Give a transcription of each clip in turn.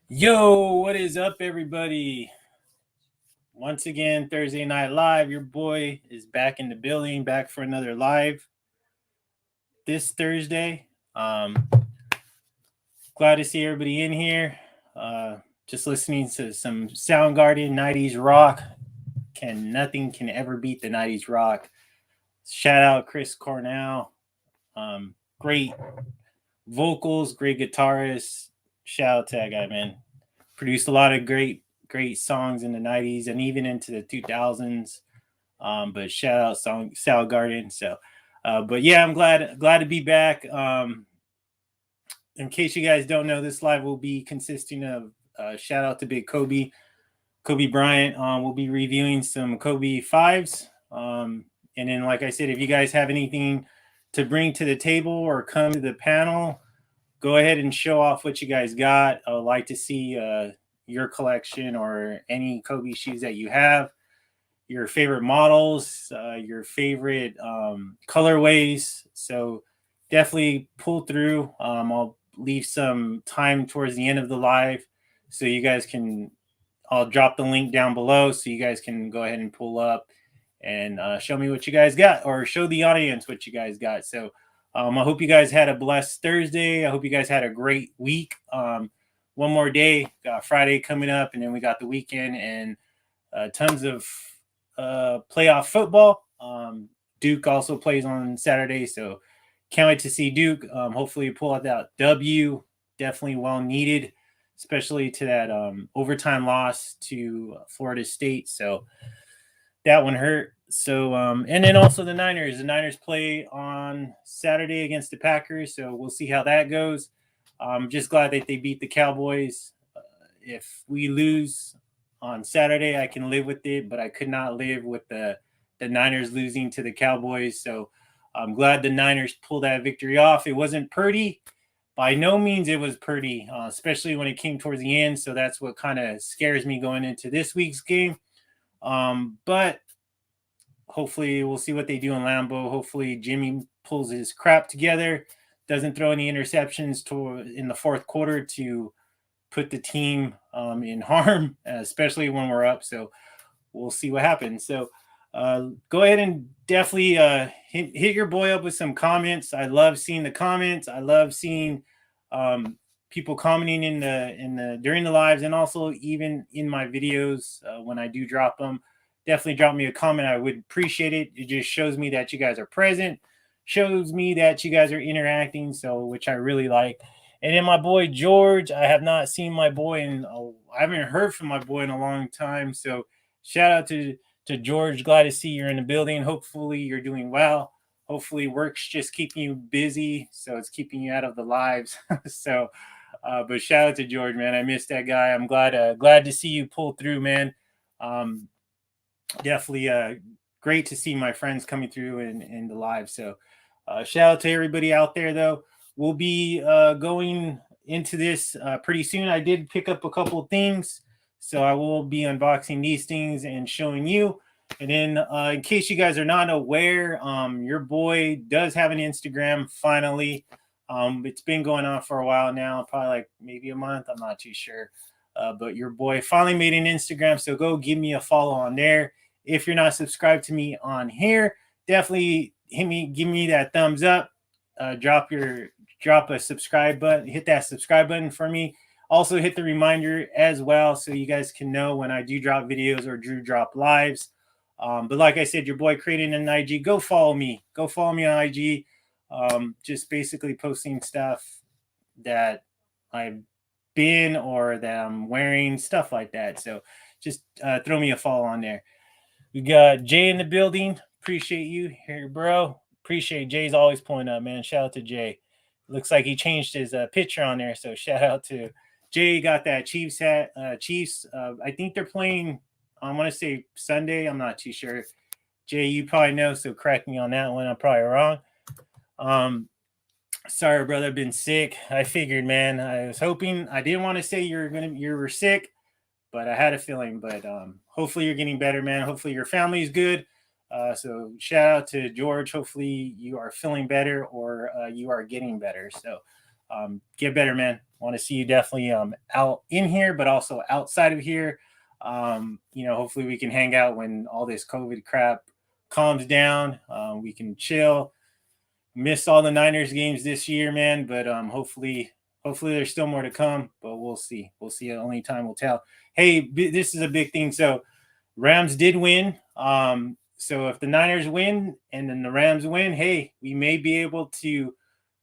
Yo, what is up, everybody? Once again, Thursday Night Live. Your boy is back in the building, back for another live this Thursday. Glad to see everybody in here. Just listening to some Soundgarden 90s rock. Nothing can ever beat the 90s rock. Shout out Chris Cornell. Great vocals, great guitarist. Shout out to that guy, man. Produced a lot of great songs in the 90s and even into the 2000s. But shout out Soundgarden. So, but yeah, I'm glad to be back. In case you guys don't know, this live will be consisting of shout out to Big Kobe Bryant. We'll be reviewing some Kobe fives. And then, like I said, if you guys have anything to bring to the table or come to the panel, go ahead and show off what you guys got. I would like to see your collection or any Kobe shoes that you have, your favorite models, your favorite colorways. So definitely pull through. I'll leave some time towards the end of the live so you guys can. I'll drop the link down below so you guys can go ahead and pull up and show me what you guys got, or show the audience what you guys got. So I hope you guys had a blessed Thursday. I hope you guys had a great week. One more day, got Friday coming up, and then we got the weekend and tons of playoff football. Duke also plays on Saturday, so can't wait to see Duke. Hopefully, pull out that W. Definitely well needed, especially to that overtime loss to Florida State. So that one hurt. So, and then also the Niners. The Niners play on Saturday against the Packers, so we'll see how that goes. I'm just glad that they beat the Cowboys. If we lose on Saturday, I can live with it, but I could not live with the Niners losing to the Cowboys. So I'm glad the Niners pulled that victory off. It wasn't pretty. By no means it was pretty, especially when it came towards the end. So that's what kind of scares me going into this week's game. But hopefully we'll see what they do in Lambeau. Hopefully Jimmy pulls his crap together, doesn't throw any interceptions in the fourth quarter to put the team in harm, especially when we're up. So we'll see what happens. So go ahead and definitely hit your boy up with some comments. I love seeing the comments. I love seeing people commenting in the during the lives, and also even in my videos when I do drop them. Definitely drop me a comment. I would appreciate it. It just shows me that you guys are present, shows me that you guys are interacting, so which I really like. And then my boy George, I have not seen my boy I haven't heard from my boy in a long time. So shout out to George. Glad to see you're in the building. Hopefully you're doing well. Hopefully work's just keeping you busy, so it's keeping you out of the lives. So, but shout out to George, man. I missed that guy. I'm glad to see you pull through, man. Definitely great to see my friends coming through in the live. So shout out to everybody out there, though. We'll be going into this pretty soon. I did pick up a couple of things, so I will be unboxing these things and showing you. And then in case you guys are not aware, your boy does have an Instagram finally. It's been going on for a while now, probably like maybe a month. I'm not too sure. But your boy finally made an Instagram, so go give me a follow on there. If you're not subscribed to me on here, definitely give me that thumbs up. Drop a subscribe button, hit that subscribe button for me. Also hit the reminder as well, so you guys can know when I do drop videos or Drew drop lives. But like I said, your boy creating an IG. Go follow me. Go follow me on IG. Just basically posting stuff that I've been or that I'm wearing, stuff like that. So just throw me a follow on there. We got Jay in the building. Appreciate you here, bro. Appreciate Jay's always pulling up, man. Shout out to Jay. Looks like he changed his picture on there, so shout out to Jay. Got that Chiefs hat. Chiefs. I think they're playing. I want to say Sunday. I'm not too sure. Jay, you probably know, so correct me on that one. I'm probably wrong. Sorry, brother. I've been sick. I figured, man. I was hoping. I didn't want to say you were sick, but I had a feeling. But hopefully you're getting better, man. Hopefully your family's good. So shout out to George. Hopefully you are feeling better or you are getting better. So Get better, man. Want to see you definitely out in here, but also outside of here. Hopefully we can hang out when all this COVID crap calms down. We can chill. Missed all the Niners games this year, man, but hopefully there's still more to come, but we'll see. Only time will tell. Hey, this is a big thing. So Rams did win. So if the Niners win and then the Rams win, hey, we may be able to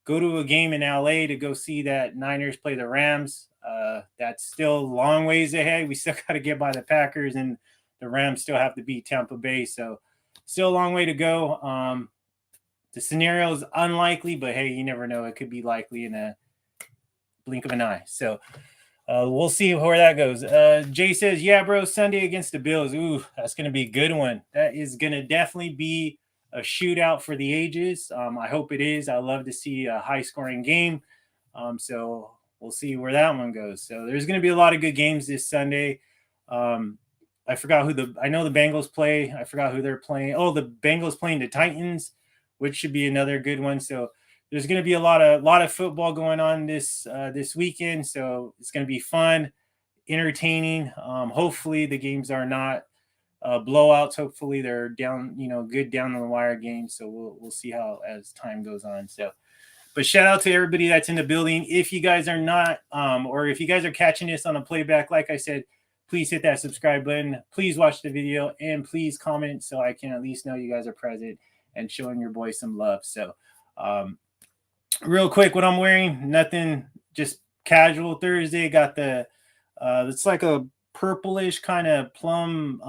go to a game in LA to go see that Niners play the Rams. That's still a long ways ahead. We still got to get by the Packers, and the Rams still have to beat Tampa Bay. So still a long way to go. The scenario is unlikely, but hey, you never know. It could be likely in a blink of an eye. So we'll see where that goes. Jay says, yeah, bro, Sunday against the Bills. Ooh, that's going to be a good one. That is going to definitely be a shootout for the ages. I hope it is. I love to see a high-scoring game. So we'll see where that one goes. So there's going to be a lot of good games this Sunday. I forgot I know the Bengals play. I forgot who they're playing. Oh, the Bengals playing the Titans, which should be another good one. So there's going to be a lot of football going on this weekend. So it's going to be fun, entertaining. Hopefully the games are not blowouts. Hopefully they're down, good down the wire games. So we'll see how as time goes on. So, but shout out to everybody that's in the building. If you guys are not, or if you guys are catching this on a playback, like I said, please hit that subscribe button. Please watch the video and please comment so I can at least know you guys are present and showing your boy some love. So, real quick, what I'm wearing, nothing, just casual Thursday. Got the, it's like a purplish kind of plum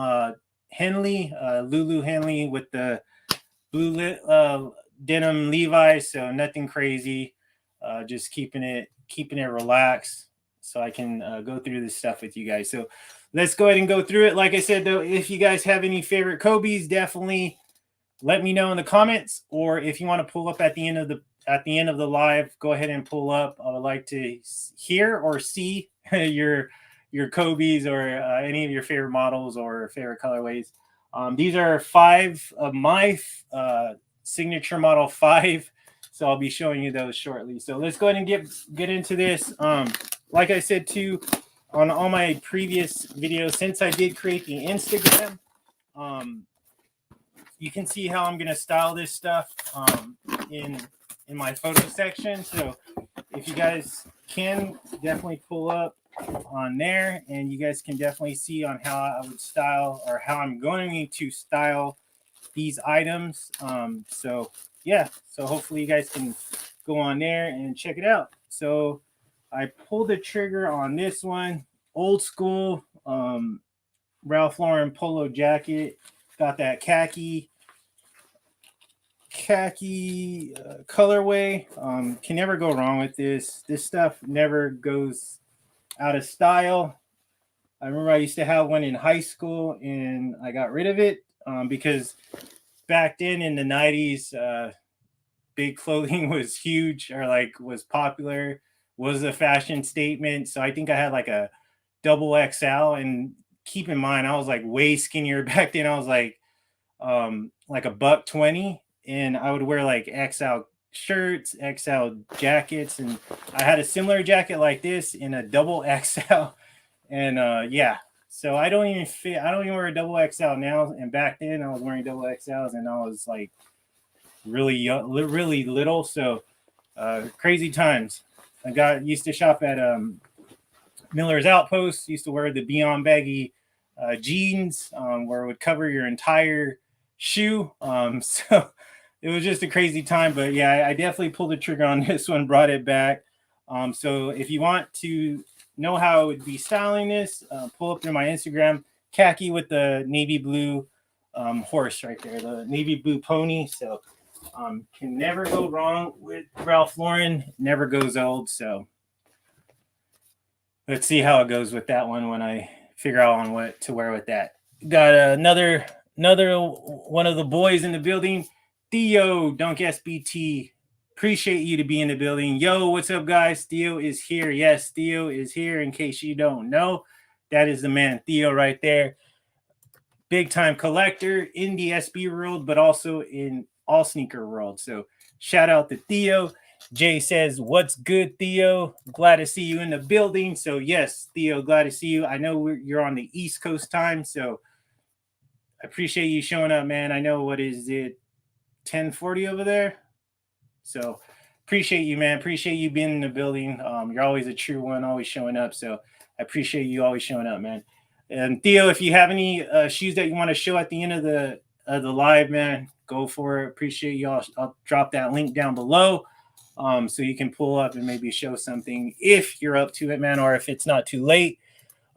Henley, Lulu Henley with the blue denim Levi's. So nothing crazy, just keeping it relaxed so I can go through this stuff with you guys. So let's go ahead and go through it. Like I said, though, if you guys have any favorite Kobe's, definitely let me know in the comments, or if you want to pull up at the end of the live, go ahead and pull up. I would like to hear or see your Kobe's or any of your favorite models or favorite colorways. These are 5 of my signature model 5, so I'll be showing you those shortly. So let's go ahead and get into this. Like I said too, on all my previous videos, since I did create the Instagram, you can see how I'm gonna style this stuff in my photo section. So if you guys can, definitely pull up on there, and you guys can definitely see on how I would style, or how I'm going to style these items. So yeah, so hopefully you guys can go on there and check it out. So I pulled the trigger on this one, old school Ralph Lauren polo jacket. Got that khaki colorway. Can never go wrong with this. This stuff never goes out of style. I remember I used to have one in high school and I got rid of it because back then in the 90s, big clothing was huge, or like was popular, was a fashion statement. So I think I had like a double XL, and keep in mind, I was like way skinnier back then. I was like $120, and I would wear like XL shirts, XL jackets, and I had a similar jacket like this in a double XL. And yeah, so I don't even wear a double XL now. And back then I was wearing double XLs, and I was like really young, really little. So crazy times. I used to shop at Miller's Outpost. Used to wear the Beyond baggy jeans where it would cover your entire shoe. So it was just a crazy time. But yeah, I definitely pulled the trigger on this one, brought it back. So if you want to know how I would be styling this, pull up through my Instagram, khaki with the navy blue horse right there, the navy blue pony. So can never go wrong with Ralph Lauren, never goes old. So let's see how it goes with that one when I figure out on what to wear with that. Got another one of the boys in the building, Theo, Dunk SBT. Appreciate you to be in the building. Yo, what's up, guys? Theo is here. Yes, Theo is here. In case you don't know, that is the man, Theo, right there. Big time collector in the SB world, but also in all sneaker world. So shout out to Theo. Jay says, "What's good, Theo? Glad to see you in the building." So yes, Theo, glad to see you. I know you're on the East Coast time, so I appreciate you showing up, man. I know, what is it, 10:40 over there? So appreciate you, man. Appreciate you being in the building. You're always a true one, always showing up. So I appreciate you always showing up, man. And Theo, if you have any shoes that you want to show at the end of the live, man, go for it. Appreciate you. I'll drop that link down below, so you can pull up and maybe show something if you're up to it, man, or if it's not too late.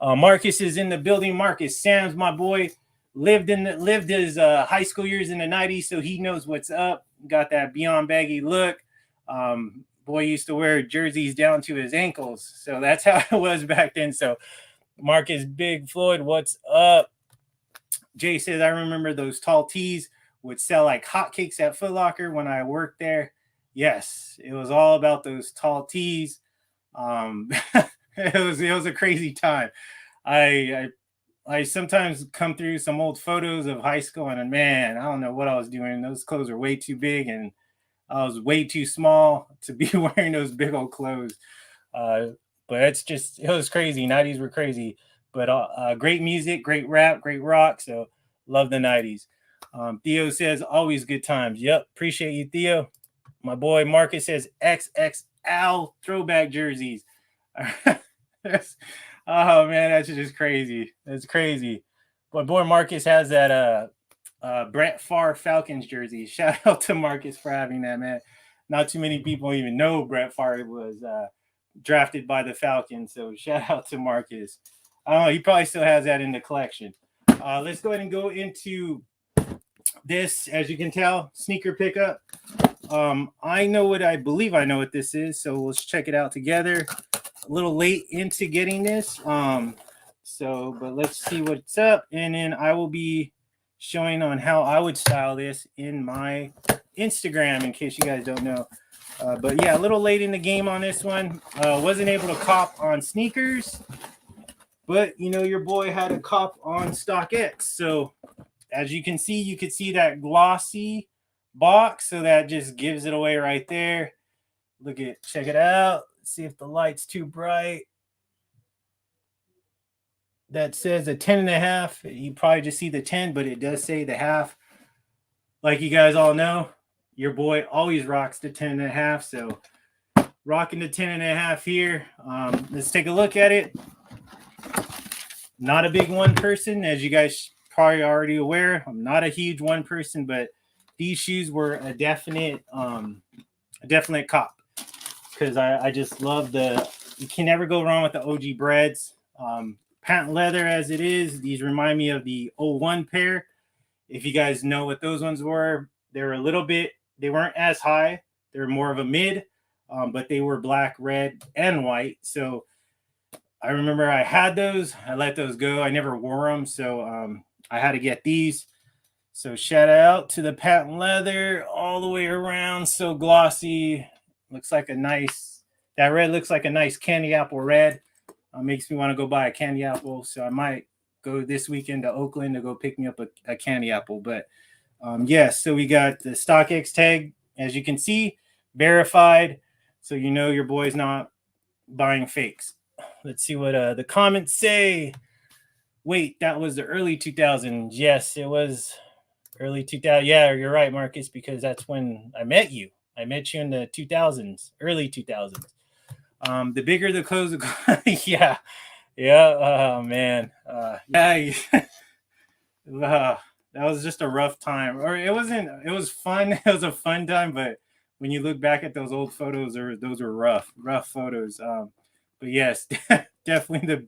Marcus is in the building. Marcus Sams, my boy, lived his high school years in the '90s, so he knows what's up. Got that beyond baggy look. Boy used to wear jerseys down to his ankles, so that's how it was back then. So Marcus Big Floyd, what's up? Jay says, I remember those tall tees would sell like hotcakes at Foot Locker when I worked there. Yes, it was all about those tall tees. It was a crazy time. I sometimes come through some old photos of high school, and man, I don't know what I was doing. Those clothes are way too big, and I was way too small to be wearing those big old clothes. But it was crazy. '90s were crazy. But great music, great rap, great rock. So love the '90s. Theo says, always good times. Yep, appreciate you, Theo. My boy Marcus says XXL throwback jerseys. Oh man, that's just crazy. That's crazy. My boy Marcus has that Brett Favre Falcons jersey. Shout out to Marcus for having that, man. Not too many people even know Brett Favre was drafted by the Falcons. So shout out to Marcus. I don't know, he probably still has that in the collection. Let's go ahead and go into this. As you can tell, sneaker pickup. I believe I know what this is, so let's check it out together. A little late into getting this, but let's see what's up, and then I will be showing on how I would style this in my Instagram, in case you guys don't know. But yeah, a little late in the game on this one. Wasn't able to cop on sneakers, but your boy had a cop on StockX. So as you can see, you could see that glossy box, so that just gives it away right there. Check it out. See if the light's too bright. That says a 10.5. You probably just see the 10, but it does say the half. Like you guys all know, your boy always rocks the 10.5. So rocking the 10.5 here. Let's take a look at it. Not a big one person, as you guys probably already aware. I'm not a huge one person, but these shoes were a definite cop. Because I just love you can never go wrong with the OG breads. Patent leather as it is. These remind me of the 01 pair. If you guys know what those ones were, they weren't as high. They were more of a mid, but they were black, red, and white. So I remember I had those. I let those go. I never wore them, so I had to get these. So shout out to the patent leather all the way around. So glossy. Looks like that red looks like a nice candy apple red. Makes me want to go buy a candy apple. So I might go this weekend to Oakland to go pick me up a candy apple. But yes, so we got the StockX tag, as you can see, verified. So your boy's not buying fakes. Let's see what the comments say. Wait, that was the early 2000s. Yes, it was early 2000. Yeah, you're right, Marcus, because that's when I met you. I met you in the 2000s, early 2000s. The bigger the clothes, yeah. Oh man, yeah. That was just a rough time, or it wasn't. It was fun. It was a fun time, but when you look back at those old photos, those were rough photos. But yes, definitely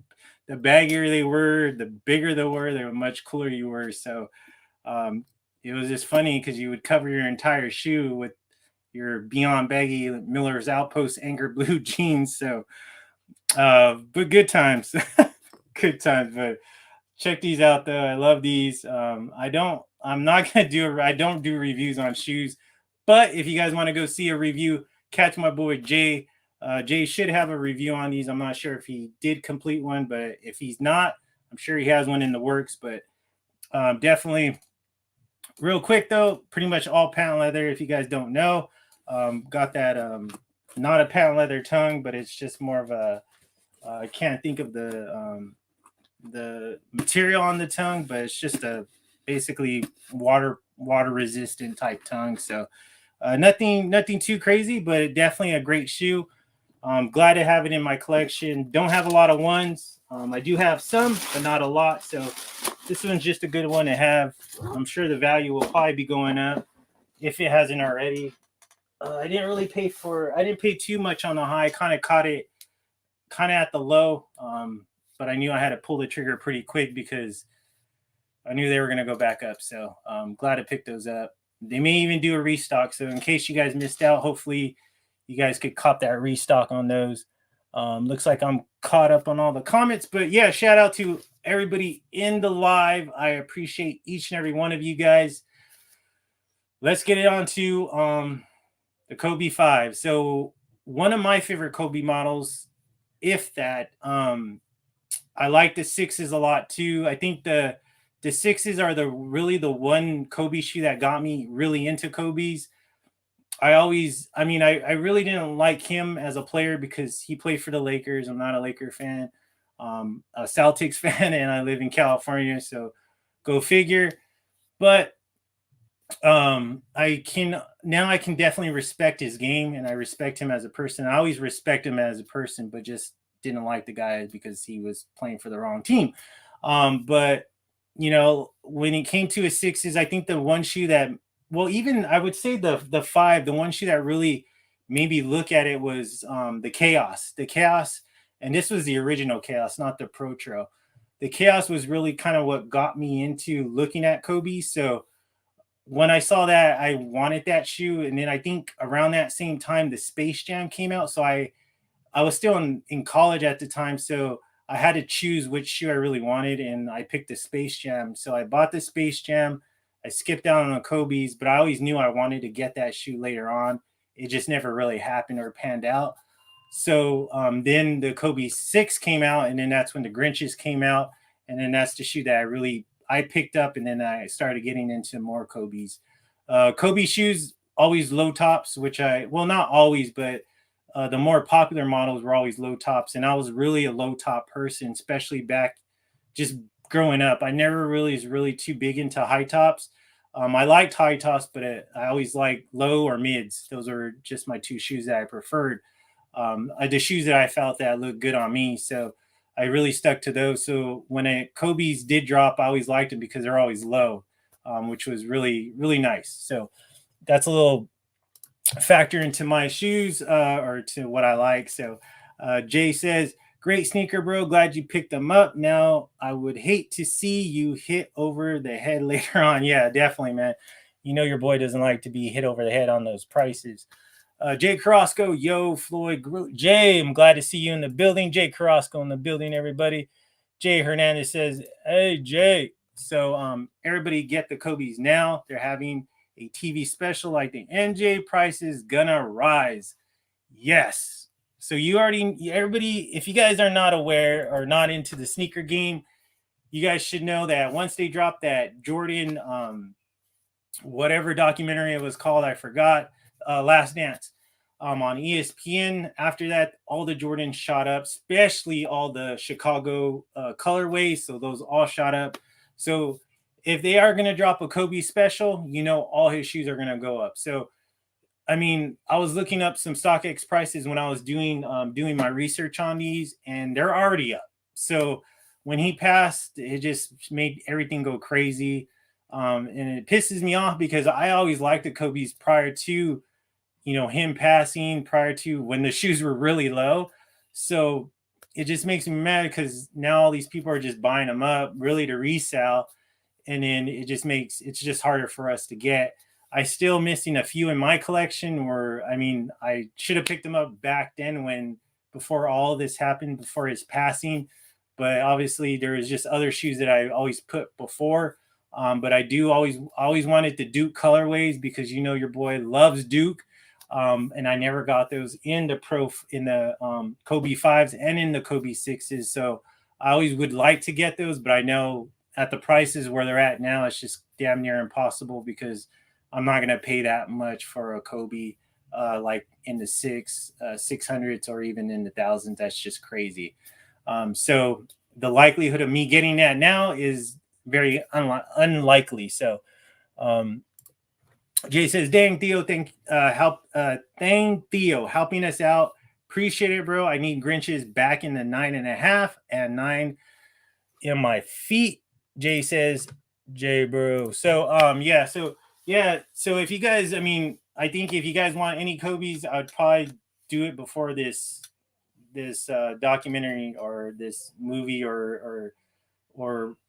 the baggier they were, the bigger they were much cooler you were. So it was just funny because you would cover your entire shoe with your beyond baggy Miller's Outpost anchor blue jeans. So but good times. Good times. But check these out though. I love these. I don't do reviews on shoes, but if you guys want to go see a review, catch my boy Jay. Jay should have a review on these. I'm not sure if he did complete one, but if he's not, I'm sure he has one in the works. But definitely, real quick though, pretty much all patent leather. If you guys don't know, got that not a patent leather tongue, but it's just more of a I can't think of the material on the tongue, but it's just a basically water resistant type tongue. So nothing too crazy, but definitely a great shoe. I'm glad to have it in my collection. Don't have a lot of ones. I do have some, but not a lot. So this one's just a good one to have. I'm sure the value will probably be going up if it hasn't already. I didn't pay too much on the high. I kind of caught it kind of at the low. But I knew I had to pull the trigger pretty quick because I knew they were going to go back up. So I'm glad I picked those up. They may even do a restock. So in case you guys missed out, hopefully you guys could cop that restock on those. Looks like I'm caught up on all the comments. But yeah, shout out to everybody in the live. I appreciate each and every one of you guys. Let's get it on to the Kobe 5. So one of my favorite Kobe models, if that, I like the Xxxls a lot too. I think the Xxxls are really the one Kobe shoe that got me really into Kobe's. I really didn't like him as a player because he played for the Lakers. I'm not a Laker fan, a Celtics fan, and I live in California, so go figure. But I can definitely respect his game, and I respect him as a person. I always respect him as a person, but just didn't like the guy because he was playing for the wrong team. But when it came to his Xxxls, I think the one shoe that, well, even I would say the 5, the one shoe that really made me look at it was the Chaos, and this was the original Chaos, not the Pro Trail. The Chaos was really kind of what got me into looking at Kobe. So when I saw that, I wanted that shoe, and then I think around that same time the Space Jam came out. So I was still in college at the time, so I had to choose which shoe I really wanted, and I picked the Space Jam. So I bought the Space Jam. I skipped down on the Kobe's, but I always knew I wanted to get that shoe later on. It just never really happened or panned out. So then the Kobe 6 came out, and then that's when the Grinches came out, and then that's the shoe that I picked up, and then I started getting into more Kobe's. Kobe shoes always low tops, not always, but the more popular models were always low tops, and I was really a low top person, especially back just growing up. I never really was really too big into high tops. I liked high tops, but I always liked low or mids. Those are just my two shoes that I preferred. The shoes that I felt that looked good on me, so I really stuck to those. So when Kobe's did drop, I always liked them because they're always low, which was really, really nice. So that's a little factor into my shoes or to what I like. So Jay says, great sneaker, bro. Glad you picked them up. Now I would hate to see you hit over the head later on. Yeah, definitely, man. You know your boy doesn't like to be hit over the head on those prices. Jay Carrasco, yo, Floyd. Jay, I'm glad to see you in the building. Jay Carrasco in the building, everybody. Jay Hernandez says, hey, Jay. So everybody get the Kobe's now. They're having a TV special like the NJ price is gonna rise. Yes. So everybody, if you guys are not aware or not into the sneaker game, you guys should know that once they drop that Jordan, whatever documentary it was called, I forgot, Last Dance, on ESPN. After that, all the Jordans shot up, especially all the Chicago colorways. So those all shot up. So if they are going to drop a Kobe special, all his shoes are going to go up. So, I mean, I was looking up some StockX prices when I was doing my research on these, and they're already up. So when he passed, it just made everything go crazy. And it pisses me off because I always liked the Kobe's prior to, him passing, prior to when the shoes were really low. So it just makes me mad because now all these people are just buying them up really to resell. And then it's just harder for us to get. I still missing a few in my collection where, I should have picked them up back then before all this happened, before his passing. But obviously there was just other shoes that I always put before. But I do always wanted the Duke colorways because your boy loves Duke. And I never got those in the Kobe 5s and in the Kobe 6s. So I always would like to get those, but I know at the prices where they're at now, it's just damn near impossible because I'm not going to pay that much for a Kobe like in the 600s or even in the thousands. That's just crazy. So the likelihood of me getting that now is very unlikely. So Jay says, "Dang Theo, thank Theo helping us out. Appreciate it, bro. I need Grinches back in the 9.5 and 9 in my feet." Jay says, "Jay, bro." So So if you guys, I mean, I think if you guys want any Kobe's, I'd probably do it before this documentary or this movie or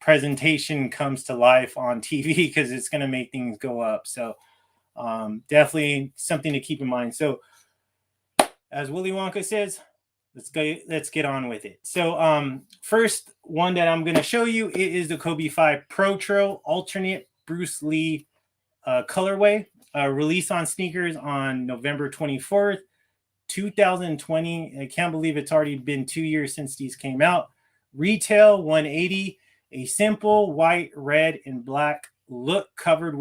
presentation comes to life on TV, because it's going to make things go up. So definitely something to keep in mind. So as Willy Wonka says, let's get on with it. So first one that I'm going to show you is the Kobe 5 Pro Trail alternate Bruce Lee colorway, released on sneakers on November 24th, 2020. I can't believe it's already been 2 years since these came out. Retail $180, a simple white, red, and black look covered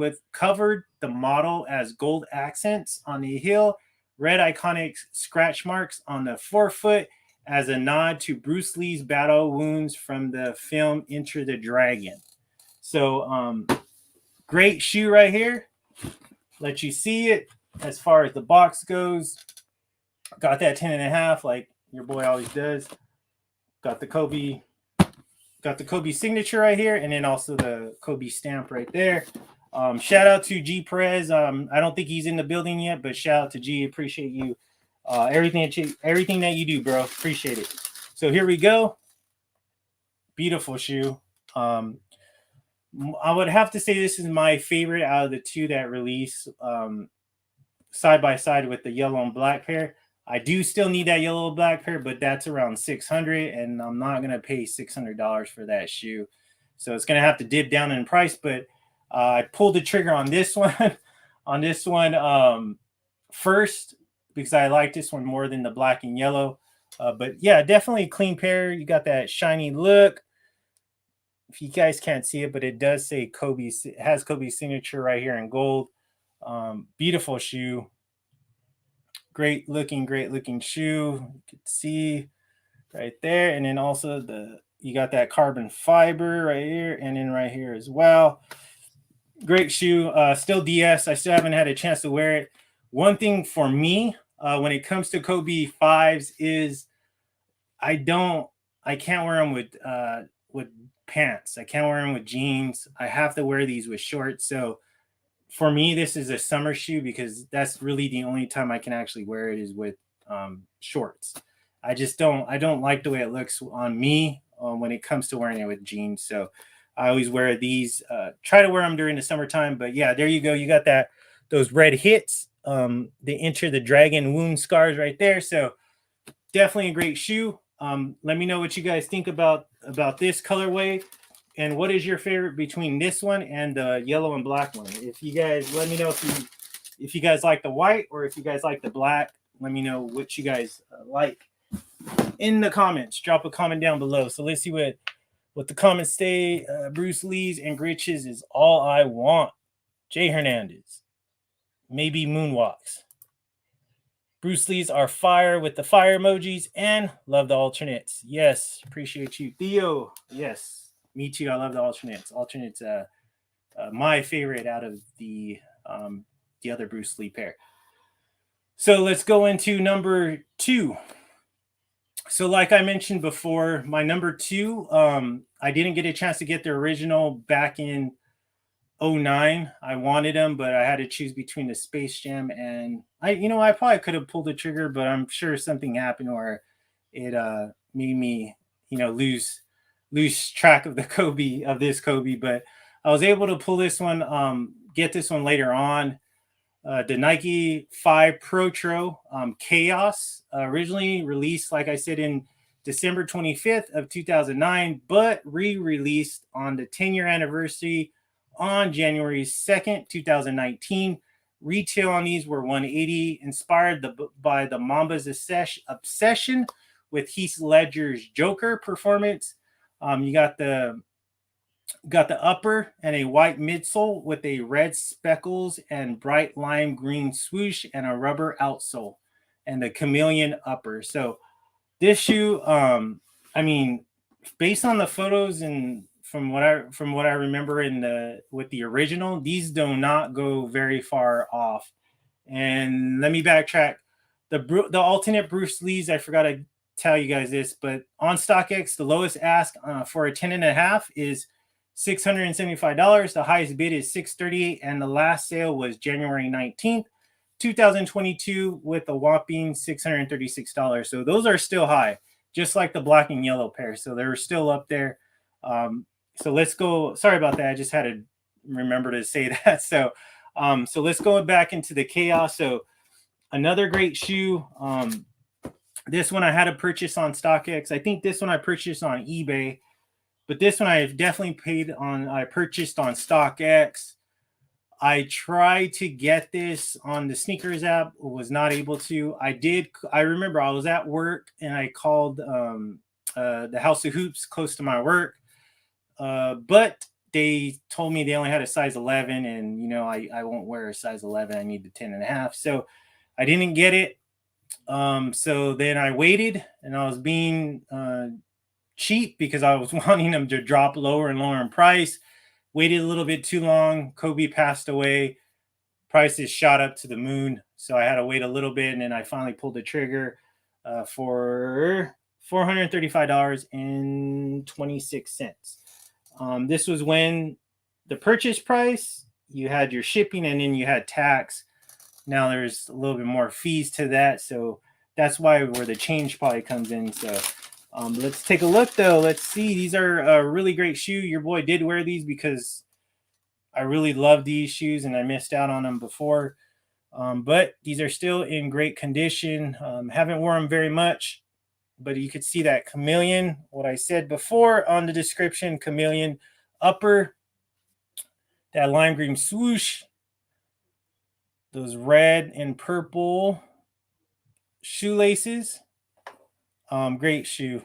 the model as gold accents on the heel, red iconic scratch marks on the forefoot as a nod to Bruce Lee's battle wounds from the film Enter the Dragon. So great shoe right here. Let you see it as far as the box goes. Got that 10.5 like your boy always does. Got the Kobe signature right here, and then also the Kobe stamp right there. Shout out to G Perez. I don't think he's in the building yet, but shout out to G. Appreciate you. Everything that you do, bro. Appreciate it. So here we go. Beautiful shoe. I would have to say this is my favorite out of the two that release side by side with the yellow and black pair. I do still need that yellow and black pair, but that's around $600, and I'm not going to pay $600 for that shoe. So it's going to have to dip down in price, but I pulled the trigger on this one first because I like this one more than the black and yellow. But yeah, definitely a clean pair. You got that shiny look. If you guys can't see it, but it does say Kobe. It has Kobe's signature right here in gold. Beautiful shoe. Great looking shoe. You can see right there. And then also you got that carbon fiber right here, and then right here as well. Great shoe. Still DS. I still haven't had a chance to wear it. One thing for me when it comes to Kobe 5s is I can't wear them with pants. I can't wear them with jeans. I have to wear these with shorts. So for me, this is a summer shoe because that's really the only time I can actually wear it is with shorts. I don't like the way it looks on me when it comes to wearing it with jeans. So I always wear these, try to wear them during the summertime. But yeah, there you go. You got those red hits, the Enter the Dragon wound scars right there. So definitely a great shoe. Let me know what you guys think about this colorway. And what is your favorite between this one and the yellow and black one? If you guys, let me know if you guys like the white or if you guys like the black. Let me know what you guys like in the comments. Drop a comment down below. So let's see what the comments say. Bruce Lee's and Grinches is all I want. Jay Hernandez. Maybe moonwalks. Bruce Lee's are fire with the fire emojis and love the alternates. Yes, appreciate you. Theo, yes. Me too. I love the alternates. Alternates, my favorite out of the other Bruce Lee pair. So let's go into number 2. So like I mentioned before, my number 2, I didn't get a chance to get the original back in 2009. I wanted them, but I had to choose between the Space Jam and I probably could have pulled the trigger, but I'm sure something happened where it made me, lose track of this Kobe, but I was able to pull this one, get this one later on. The Nike 5 Pro Trail Chaos, originally released, like I said, in December 25th of 2009, but re-released on the 10-year anniversary on January 2nd, 2019. Retail on these were $180, inspired by the Mamba's obsession with Heath Ledger's Joker performance. You got the Got the upper and a white midsole with a red speckles and bright lime green swoosh and a rubber outsole and the chameleon upper. So this shoe, I mean, based on the photos and from what I remember in the with the original, these do not go very far off. And let me backtrack. The alternate Bruce Lee's, I forgot to tell you guys this, but on StockX, the lowest ask for a 10.5 is $675. The highest bid is $638, and the last sale was January 19th, 2022, with a whopping $636. So those are still high, just like the black and yellow pair. So they're still up there. So let's go. Sorry about that. I just had to remember to say that. So let's go back into the chaos. So another great shoe. This one I had to purchase on StockX. I think this one I purchased on eBay, but this one I definitely I purchased on StockX. I tried to get this on the sneakers app, was not able to. I remember I was at work and I called the House of Hoops close to my work, but they told me they only had a size 11, and I won't wear a size 11. I need the 10.5. So I didn't get it. So then I waited, and I was being cheap because I was wanting them to drop lower and lower in price. Waited a little bit too long. Kobe passed away. Prices shot up to the moon. So I had to wait a little bit, and then I finally pulled the trigger for $435.26. This was when the purchase price, you had your shipping, and then you had tax. Now there's a little bit more fees to that. So that's where the change probably comes in. So let's take a look, though. Let's see. These are a really great shoe. Your boy did wear these because I really love these shoes, and I missed out on them before. But these are still in great condition. Haven't worn them very much, but you could see that chameleon, what I said before on the description, chameleon upper, that lime green swoosh, those red and purple shoelaces. Great shoe.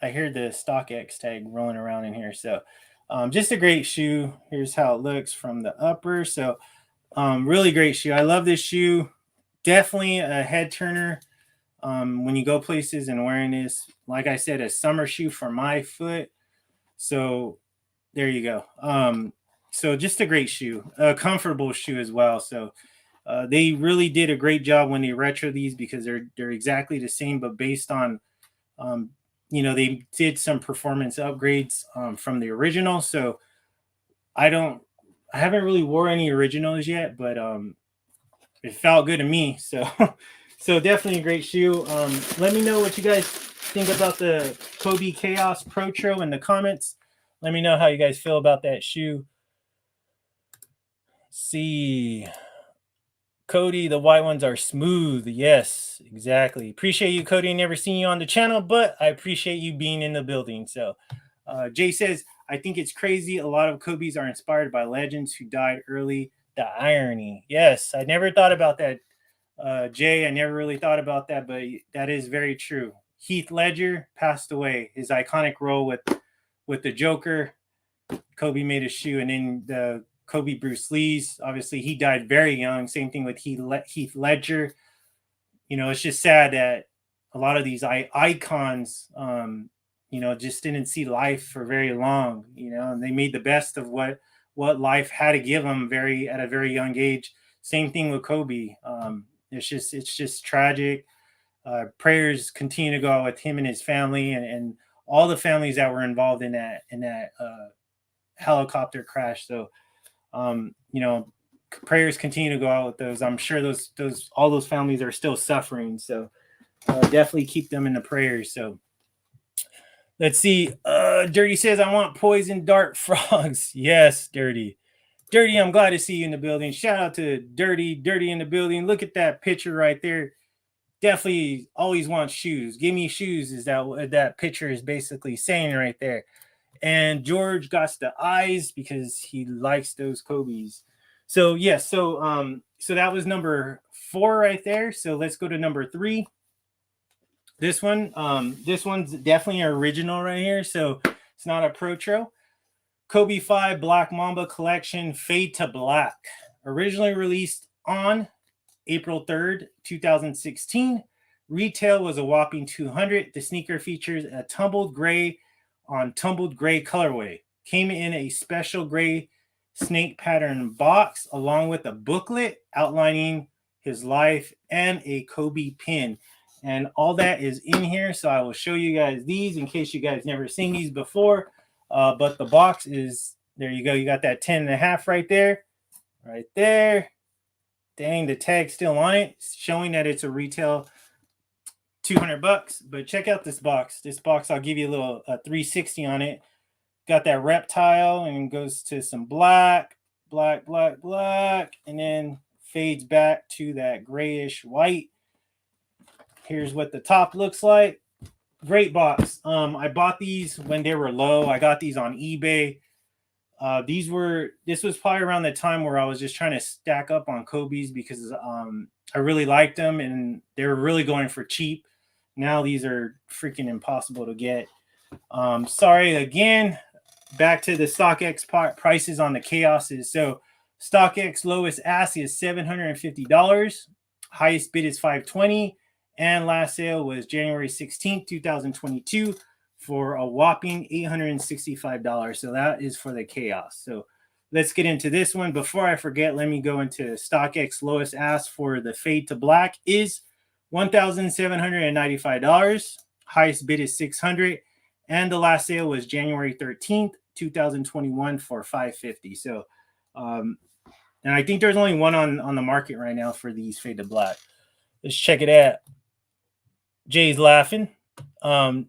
I hear the StockX tag rolling around in here. So just a great shoe. Here's how it looks from the upper. So really great shoe. I love this shoe. Definitely a head turner when you go places and wearing this. Like I said, a summer shoe for my foot. So there you go. So just a great shoe, a comfortable shoe as well. So they really did a great job when they retro these, because they're exactly the same, but based on they did some performance upgrades from the original. So I haven't really wore any originals yet, but it felt good to me. So so definitely a great shoe. Let me know what you guys think about the Kobe Chaos Protro in the comments. Let me know how you guys feel about that shoe. See, Cody, the white ones are smooth. Yes, exactly. Appreciate you, Cody. Never seen you on the channel, but I appreciate you being in the building. So Jay says, I think it's crazy. A lot of Kobe's are inspired by legends who died early. The irony. Yes, I never thought about that, Jay. I never really thought about that, but that is very true. Heath Ledger passed away. His iconic role with the Joker. Kobe made a shoe, and then the Kobe Bruce Lee's, obviously he died very young. Same thing with Heath Ledger. It's just sad that a lot of these icons, just didn't see life for very long. And they made the best of what life had to give them at a very young age. Same thing with Kobe. It's just tragic. Prayers continue to go out with him and his family, and all the families that were involved in that helicopter crash. So prayers continue to go out with those. I'm sure all those families are still suffering. So definitely keep them in the prayers. So let's see. Dirty says, I want poison dart frogs. Yes, Dirty. Dirty, I'm glad to see you in the building. Shout out to Dirty in the building. Look at that picture right there. Definitely always want shoes. Give me shoes is that picture is basically saying right there. And George got the eyes because he likes those Kobe's. So yes, so that was number 4 right there. So let's go to number 3. This one's definitely an original right here. So it's not a Protro. Kobe 5 Black Mamba Collection Fade to Black. Originally released on April 3rd, 2016. Retail was a whopping $200. The sneaker features a tumbled gray on tumbled gray colorway. Came in a special gray snake pattern box along with a booklet outlining his life and a Kobe pin. And all that is in here. So I will show you guys these in case you guys never seen these before. But the box is, there you go. You got that 10.5 right there. Right there. Dang, the tag's still on it, showing that it's a retail $200. But check out this box. This box, I'll give you a little 360 on it. Got that reptile and goes to some black, black, black, black, and then fades back to that grayish white. Here's what the top looks like. Great box. I bought these when they were low. I got these on eBay. This was probably around the time where I was just trying to stack up on Kobe's because I really liked them and they were really going for cheap. Now these are freaking impossible to get. Sorry again. Back to the StockX prices on the chaoses. So StockX lowest ask is $750. Highest bid is $520. And last sale was January 16th, 2022 for a whopping $865. So that is for the chaos. So let's get into this one. Before I forget, let me go into StockX lowest ask for the Fade to Black is $1,795. Highest bid is $600. And the last sale was January 13th, 2021 for $550. So, and I think there's only one on the market right now for these Fade to Black. Let's check it out. Jay's laughing. Tarsha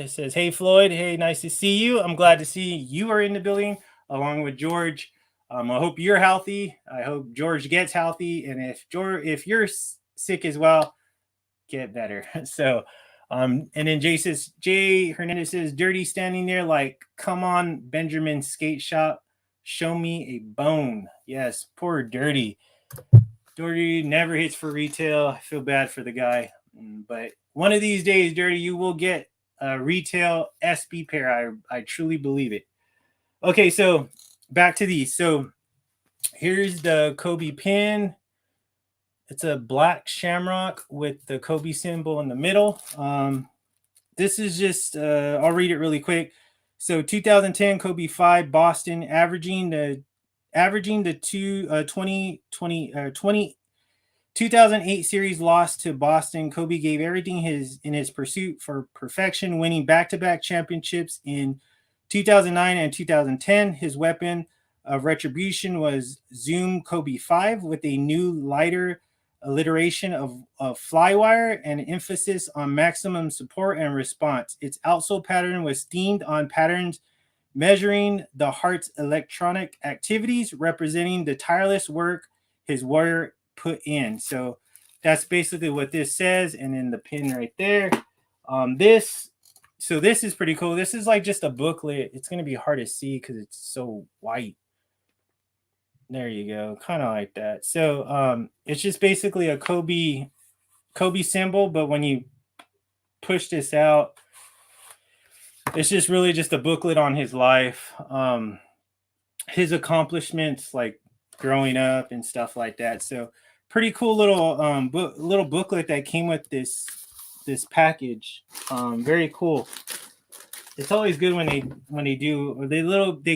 says, hey, Floyd. Hey, nice to see you. I'm glad to see you are in the building along with George. I hope you're healthy. I hope George gets healthy. And if you're sick as well, get better. So, and then Jay Hernandez says, dirty standing there like, come on, Benjamin Skate Shop. Show me a bone. Yes, poor Dirty. Dirty never hits for retail. I feel bad for the guy. But one of these days, Dirty, you will get a retail SB pair. I truly believe it. Okay, so back to these. So here's the Kobe pin. It's a black shamrock with the Kobe symbol in the middle. This is just, I'll read it really quick. So 2010 Kobe 5 Boston, averaging the 2008 series loss to Boston. Kobe gave everything in his pursuit for perfection, winning back-to-back championships in 2009 and 2010. His weapon of retribution was Zoom Kobe 5 with a new lighter alliteration of flywire and emphasis on maximum support and response. Its outsole pattern was themed on patterns measuring the heart's electronic activities, representing the tireless work his warrior put in. So that's basically what this says. And then the pin right there. This is pretty cool. This is like just a booklet. It's going to be hard to see because it's so white. There you go. Kind of like that. So it's just basically a Kobe symbol. But when you push this out, it's just really just a booklet on his life, his accomplishments, like growing up and stuff like that. So pretty cool little little booklet that came with this package. Very cool. It's always good when they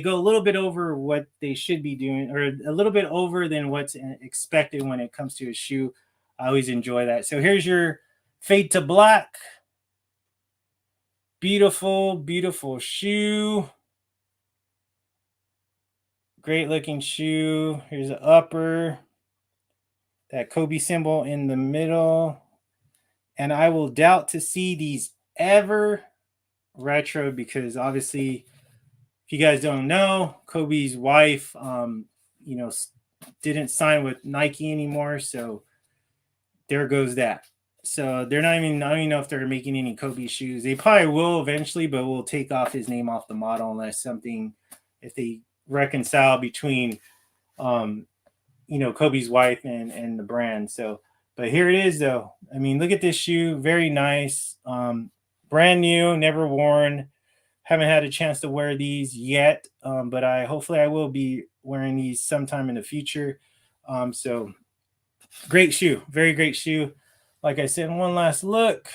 go a little bit over what they should be doing, or a little bit over than what's expected when it comes to a shoe. I always enjoy that. So here's your Fade to Black. Beautiful, beautiful shoe. Great looking shoe. Here's the upper. That Kobe symbol in the middle. And I will doubt to see these ever retro because obviously, if you guys don't know, Kobe's wife, didn't sign with Nike anymore. So there goes that. So they're not even, I don't even know if they're making any Kobe shoes. They probably will eventually, but we'll take off his name off the model unless if they reconcile between, Kobe's wife and the brand. So, but here it is though. I mean, look at this shoe. Very nice. Brand new, never worn. Haven't had a chance to wear these yet, but hopefully I will be wearing these sometime in the future. So great shoe, very great shoe. Like I said, one last look.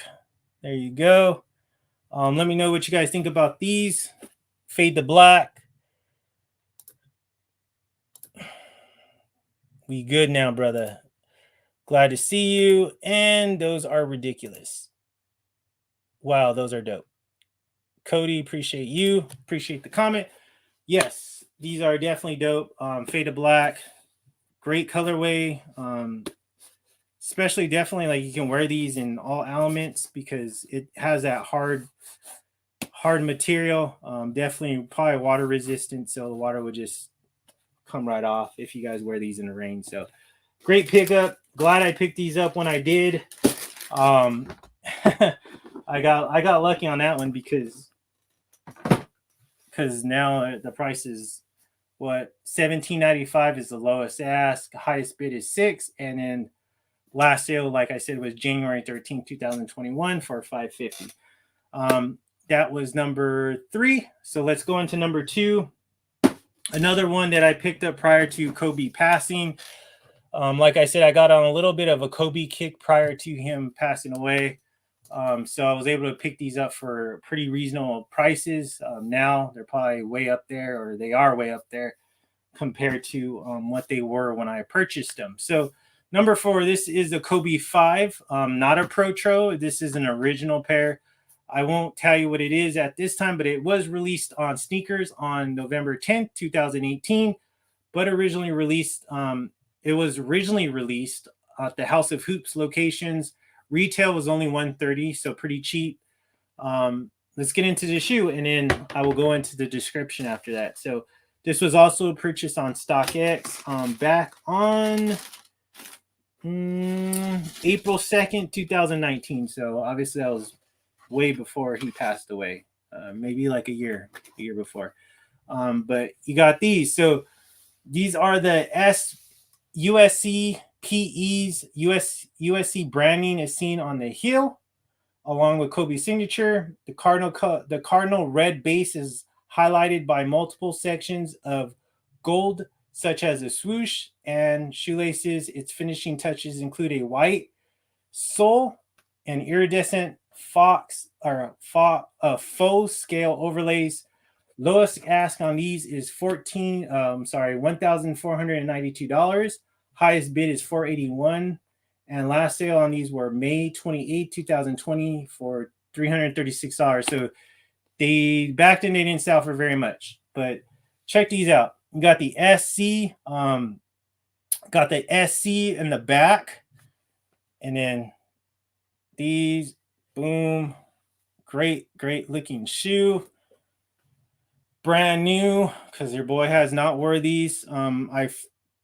There you go. Let me know what you guys think about these. Fade to black. We good now, brother. Glad to see you. And those are ridiculous. Wow, those are dope. Cody, appreciate you. Appreciate the comment. Yes, these are definitely dope. Fade to black. Great colorway. Especially definitely like you can wear these in all elements because it has that hard material. Definitely probably water resistant, so the water would just come right off if you guys wear these in the rain. So great pickup. Glad I picked these up when I did. I got lucky on that one because now the price is what, $17.95 is the lowest ask. Highest bid is $6, and then last sale, like I said, was January 13th, 2021 for $550. That was number 3. So let's go into number 2. Another one that I picked up prior to Kobe passing. Like I said, I got on a little bit of a Kobe kick prior to him passing away. So I was able to pick these up for pretty reasonable prices. Now they're probably way up there, or they are way up there compared to what they were when I purchased them. So number 4, this is a Kobe 5, not a Pro. This is an original pair. I won't tell you what it is at this time, but it was released on sneakers on November 10th, 2018, but originally released, it was originally released at the House of Hoops locations. Retail was only $130, so pretty cheap. Let's get into the shoe, and then I will go into the description after that. So this was also purchased on StockX back on April 2nd, 2019. So obviously that was way before he passed away, maybe like a year before. But you got these. So these are the USC PEs. USC branding is seen on the heel, along with Kobe's signature. The cardinal red base is highlighted by multiple sections of gold, such as a swoosh and shoelaces. Its finishing touches include a white sole and iridescent faux scale overlays. Lowest ask on these is $1,492. Highest bid is $481, and last sale on these were May 28, 2020 for $336. So they back then they didn't sell for very much, but check these out. We got the SC, in the back, and then these, boom, great looking shoe, brand new, because your boy has not wore these.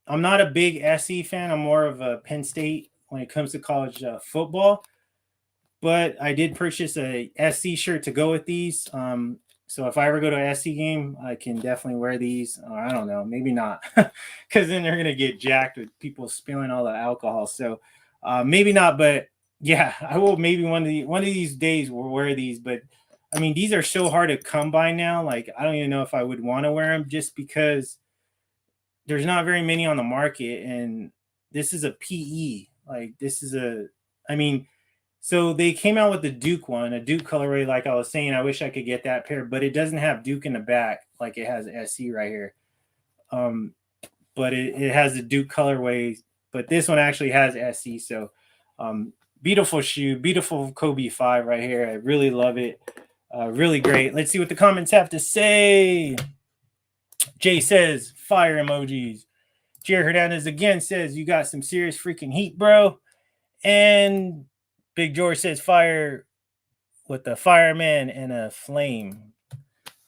I'm not a big SC fan. I'm more of a Penn State when it comes to college football, but I did purchase a SC shirt to go with these. So if I ever go to a SC game, I can definitely wear these. Or I don't know, maybe not, because then they're gonna get jacked with people spilling all the alcohol. So maybe not, but yeah, I will. Maybe one of these days we'll wear these. But I mean, these are so hard to come by now. Like I don't even know if I would want to wear them, just because there's not very many on the market, and this is a PE. Like this is so they came out with the Duke one, a Duke colorway. Like I was saying, I wish I could get that pair, but it doesn't have Duke in the back like it has SC right here. But it has the Duke colorway, but this one actually has SC. So beautiful shoe, beautiful Kobe 5 right here. I really love it. Really great. Let's see what the comments have to say. Jay says, fire emojis. Jared Hernandez again says, you got some serious freaking heat, bro. And Big George says, fire with the fireman and a flame.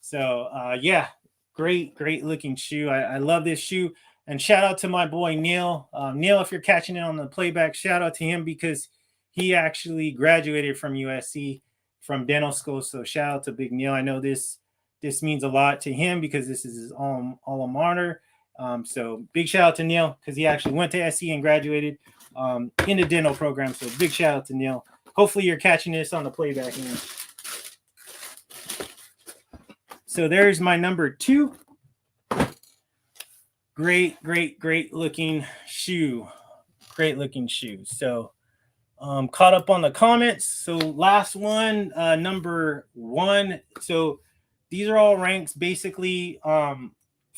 So, yeah, great looking shoe. I love this shoe. And shout out to my boy, Neil. Neil, if you're catching it on the playback, shout out to him because he actually graduated from USC from dental school. So shout out to Big Neil. I know this means a lot to him because this is his alma mater. So big shout out to Neil because he actually went to SC and graduated in the dental program. So big shout out to Neil. Hopefully you're catching this on the playback. So there's my number 2. Great looking shoe. Great looking shoe. So caught up on the comments. So last one, number 1. So these are all ranks basically from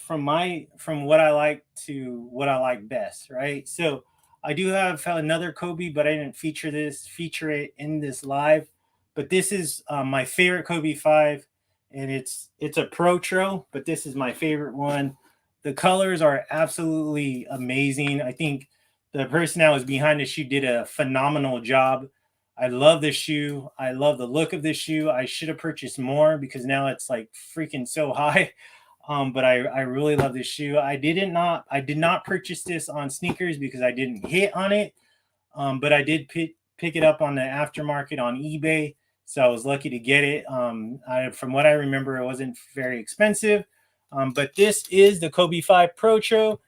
what I like to what I like best, right? So I do have another Kobe, but I didn't feature it in this live. But this is my favorite Kobe 5, and it's a Pro Tro, but this is my favorite one. The colors are absolutely amazing. I think the person that was behind the shoe did a phenomenal job. I love the shoe. I love the look of the shoe. I should have purchased more because now it's like freaking so high. But I really love this shoe. I did not purchase this on sneakers because I didn't hit on it. But I did pick it up on the aftermarket on eBay. So I was lucky to get it. From what I remember, it wasn't very expensive. But this is the Kobe 5 Pro Tro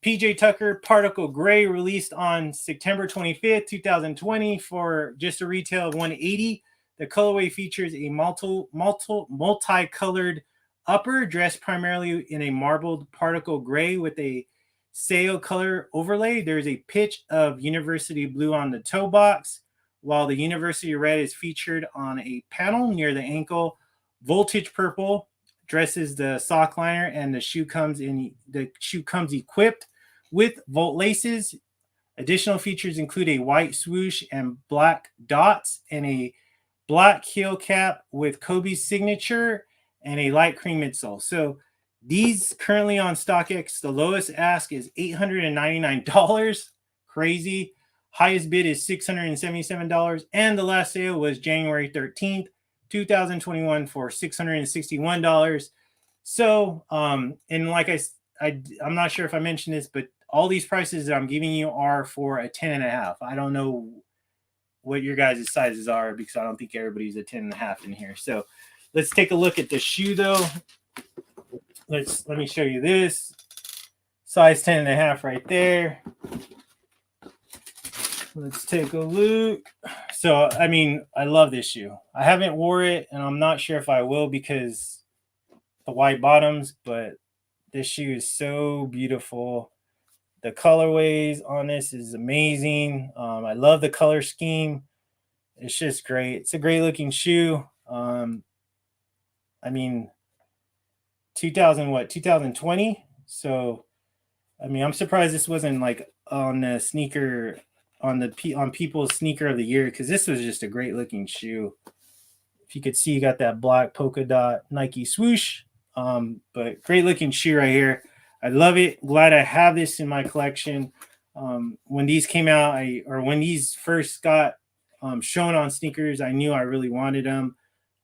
PJ Tucker Particle Gray, released on September 25th, 2020 for just a retail of $180. The colorway features a multicolored upper dressed primarily in a marbled particle gray with a sail color overlay. There's a pitch of university blue on the toe box, while the university red is featured on a panel near the ankle. Voltage purple dresses the sock liner, and the shoe comes equipped with volt laces. Additional features include a white swoosh and black dots, and a black heel cap with Kobe's signature, and a light cream midsole. So these currently on StockX, the lowest ask is $899. Crazy. Highest bid is $677, and the last sale was January 13th, 2021 for $661. So, and like I'm not sure if I mentioned this, but all these prices that I'm giving you are for a 10.5. I don't know what your guys' sizes are because I don't think everybody's a 10.5 in here. So let's take a look at the shoe though. Let me show you this. Size 10.5 right there. Let's take a look. So, I mean, I love this shoe. I haven't wore it, and I'm not sure if I will because the white bottoms, but this shoe is so beautiful. The colorways on this is amazing. I love the color scheme. It's just great. It's a great looking shoe. I mean, 2020. So, I mean, I'm surprised this wasn't like on the sneaker, on people's sneaker of the year, because this was just a great looking shoe. If you could see, you got that black polka dot Nike swoosh. But great looking shoe right here. I love it. Glad I have this in my collection. When these came out, when these first got shown on sneakers, I knew I really wanted them.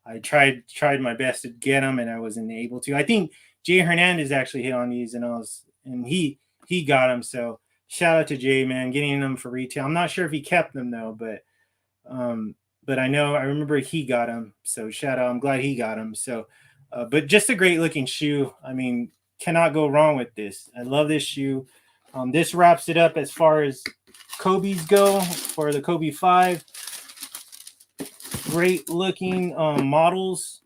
I tried my best to get them, and I wasn't able to. I think Jay Hernandez actually hit on these, and he got them. So shout out to Jay, man, getting them for retail. I'm not sure if he kept them though, but I remember he got them. So shout out. I'm glad he got them. So, but just a great looking shoe. I mean, cannot go wrong with this. I love this shoe. This wraps it up as far as Kobe's go for the Kobe 5. Great looking models.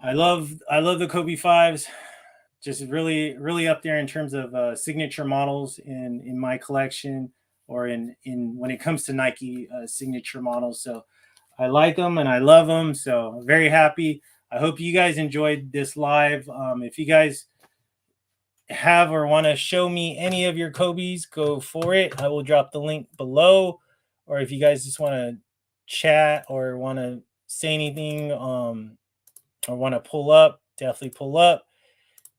I love the Kobe 5s. Just really up there in terms of signature models in my collection, or in when it comes to Nike signature models. So I like them and I love them. So I'm very happy. I hope you guys enjoyed this live. If you guys have or want to show me any of your Kobe's, go for it. I will drop the link below. Or if you guys just want to chat or want to say anything, or want to pull up, definitely pull up.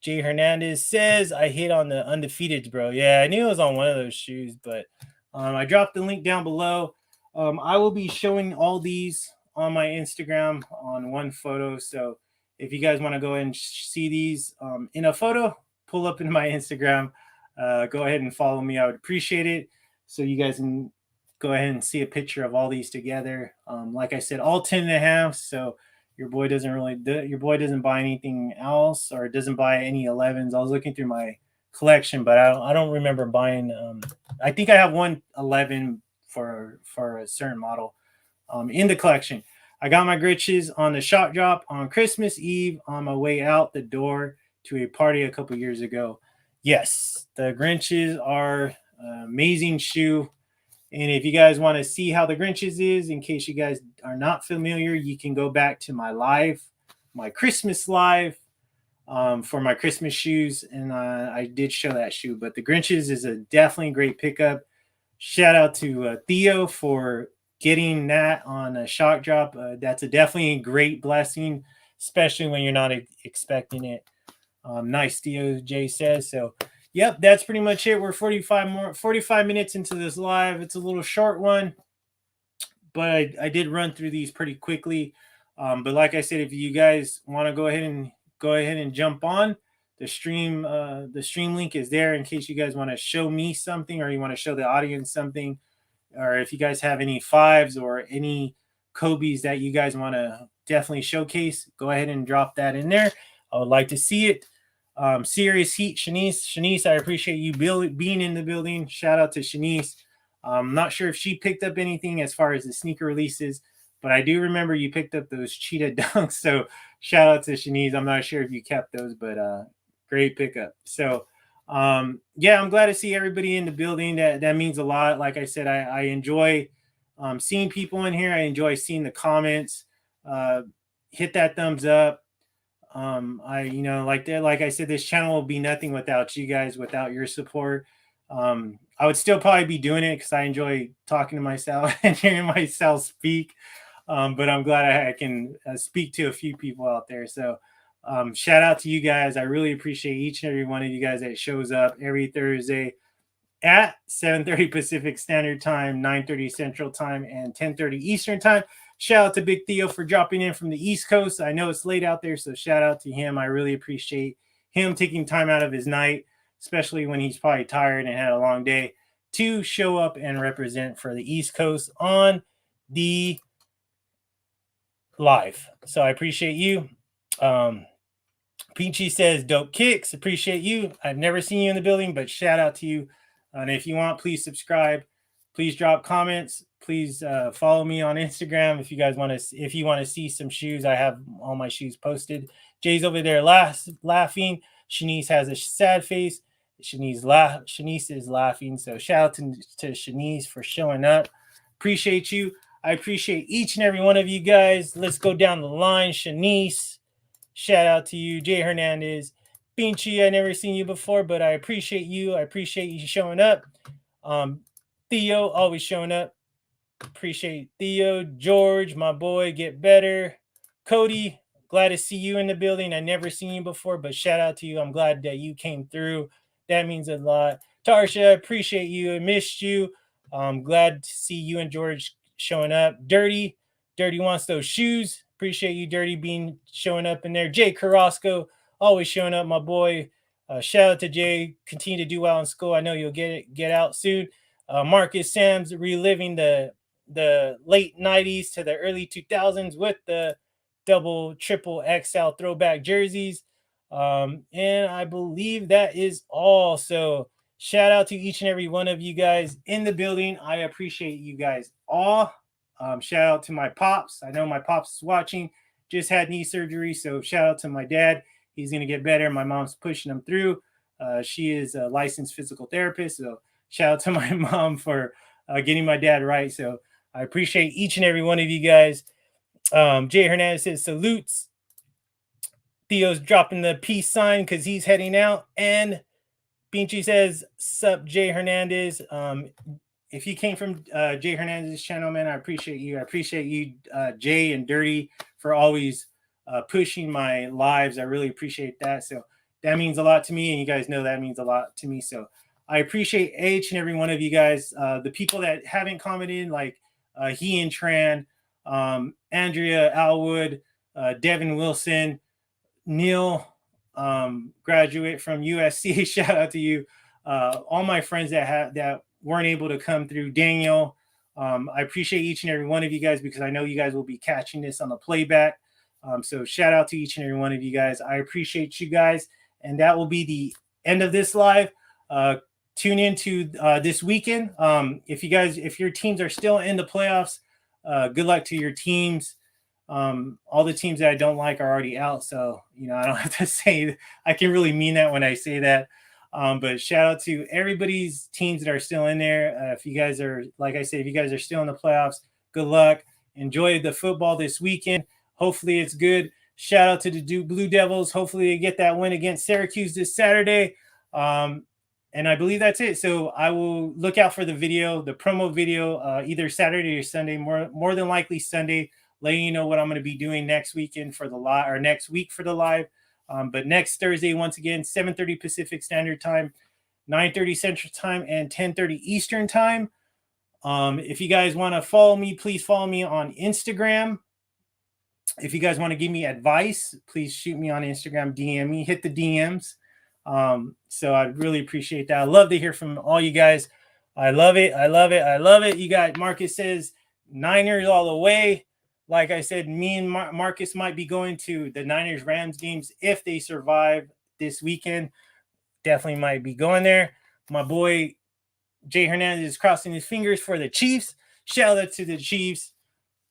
Jay Hernandez says, I hit on the undefeateds, bro. Yeah, I knew it was on one of those shoes, but I dropped the link down below. I will be showing all these on my Instagram on one photo. So if you guys want to go ahead and see these in a photo, pull up in my Instagram. Go ahead and follow me. I would appreciate it. So you guys can go ahead and see a picture of all these together. Like I said, all 10.5. So your boy doesn't buy anything else, or doesn't buy any 11s. I was looking through my collection, but I don't remember buying. I think I have one 11 for a certain model in the collection. I got my Grinches on the shot drop on Christmas Eve on my way out the door to a party a couple years ago. Yes, the Grinches are an amazing shoe. And if you guys want to see how the Grinches is, in case you guys are not familiar, you can go back to my Christmas live for my Christmas shoes. And I did show that shoe. But the Grinches is a definitely great pickup. Shout out to Theo for getting that on a shock drop. That's definitely a great blessing, especially when you're not expecting it. Nice, Theo, Jay says. So, yep, that's pretty much it. We're 45 minutes into this live. It's a little short one, but I did run through these pretty quickly. But like I said, if you guys want to go ahead and jump on the stream link is there in case you guys want to show me something or you want to show the audience something, or if you guys have any fives or any Kobe's that you guys want to definitely showcase, go ahead and drop that in there. I would like to see it. Serious Heat, Shanice, I appreciate you being in the building. Shout out to Shanice. I'm not sure if she picked up anything as far as the sneaker releases, but I do remember you picked up those cheetah dunks. So shout out to Shanice. I'm not sure if you kept those, but great pickup. So yeah, I'm glad to see everybody in the building. That means a lot. Like I said, I enjoy seeing people in here. I enjoy seeing the comments. Hit that thumbs up. Like I said, this channel will be nothing without you guys, without your support. I would still probably be doing it because I enjoy talking to myself and hearing myself speak. But I'm glad I can speak to a few people out there. So shout out to you guys. I really appreciate each and every one of you guys that shows up every Thursday at 7:30 Pacific Standard Time, 9:30 Central Time, and 10:30 Eastern Time. Shout out to Big Theo for dropping in from the East Coast. I know it's late out there, so shout out to him. I really appreciate him taking time out of his night, especially when he's probably tired and had a long day, to show up and represent for the East Coast on the live. So I appreciate you. Peachy says, dope kicks. Appreciate you. I've never seen you in the building, but shout out to you. And if you want, please subscribe. Please drop comments. Please follow me on Instagram if you guys want to. If you want to see some shoes, I have all my shoes posted. Jay's over there laughing. Shanice has a sad face. Shanice is laughing. So shout out to Shanice for showing up. Appreciate you. I appreciate each and every one of you guys. Let's go down the line. Shanice, shout out to you. Jay Hernandez. Pinchy, I never seen you before, but I appreciate you. I appreciate you showing up. Theo, always showing up. Appreciate Theo. George, my boy, get better. Cody, glad to see you in the building. I never seen you before, but shout out to you. I'm glad that you came through. That means a lot. Tarsha, appreciate you. I missed you. I'm glad to see you and George showing up. Dirty wants those shoes. Appreciate you, Dirty, showing up in there. Jay Carrasco, always showing up, my boy. Shout out to Jay. Continue to do well in school. I know you'll get out soon. Marcus Sams reliving the late 90s to the early 2000s with the double, triple XL throwback jerseys. And I believe that is all. So shout out to each and every one of you guys in the building. I appreciate you guys all. Shout out to my pops. I know my pops is watching. Just had knee surgery. So shout out to my dad. He's going to get better. My mom's pushing him through. She is a licensed physical therapist. So shout out to my mom for getting my dad right. So I appreciate each and every one of you guys. Jay Hernandez says salutes. Theo's dropping the peace sign because he's heading out. And Pinchy says, sup, Jay Hernandez. If you came from Jay Hernandez's channel, man, I appreciate you. I appreciate you, Jay and Dirty, for always pushing my lives. I really appreciate that. So that means a lot to me. And you guys know that means a lot to me. So I appreciate each and every one of you guys. The people that haven't commented, like He and Tran, Andrea Alwood, Devin Wilson, Neil, graduate from USC. Shout out to you. All my friends that weren't able to come through. Daniel, I appreciate each and every one of you guys because I know you guys will be catching this on the playback. So shout out to each and every one of you guys. I appreciate you guys. And that will be the end of this live. Tune into this weekend. If your teams are still in the playoffs, good luck to your teams. All the teams that I don't like are already out, so I don't have to say. I can really mean that when I say that. But shout out to everybody's teams that are still in there. If you guys are, like I said, if you guys are still in the playoffs, good luck. Enjoy the football this weekend. Hopefully it's good. Shout out to the Blue Devils. Hopefully they get that win against Syracuse this Saturday. And I believe that's it. So I will look out for the video, the promo video, either Saturday or Sunday, more than likely Sunday, letting you know what I'm going to be doing next weekend for the live, or next week for the live. But next Thursday, once again, 7:30 Pacific Standard Time, 9:30 Central Time, and 10:30 Eastern Time. If you guys want to follow me, please follow me on Instagram. If you guys want to give me advice, please shoot me on Instagram, DM me, hit the DMs. So I'd really appreciate that. I love to hear from all you guys. I love it. I love it. I love it. You got Marcus says Niners all the way. Like I said, me and Marcus might be going to the Niners-Rams games if they survive this weekend. Definitely might be going there. My boy Jay Hernandez is crossing his fingers for the Chiefs. Shout out to the Chiefs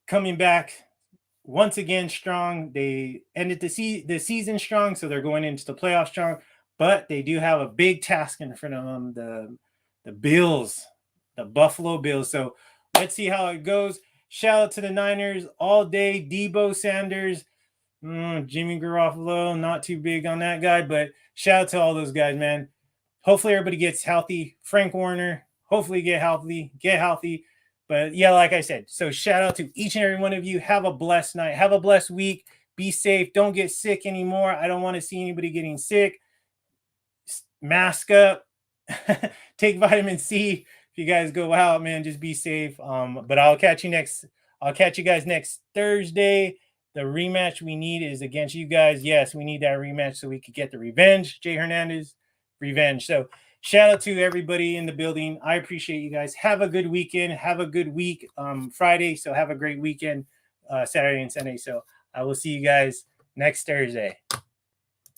coming back once again strong. They ended the season strong, so they're going into the playoffs strong. But they do have a big task in front of them, the Bills, the Buffalo Bills. So let's see how it goes. Shout out to the Niners all day. Debo Sanders, Jimmy Garoppolo, not too big on that guy, but shout out to all those guys, man. Hopefully everybody gets healthy. Frank Warner, hopefully get healthy. But yeah, like I said, so shout out to each and every one of you. Have a blessed night. Have a blessed week. Be safe. Don't get sick anymore. I don't want to see anybody getting sick. Mask up. Take vitamin C. If you guys go out, man, just be safe. But I'll catch you guys next Thursday. The rematch we need is against you guys. Yes, we need that rematch so we could get the revenge. Jay Hernandez, revenge. So shout out to everybody in the building. I appreciate you guys. Have a good weekend. Have a good week. Friday. So have a great weekend, Saturday and Sunday. So I will see you guys next Thursday.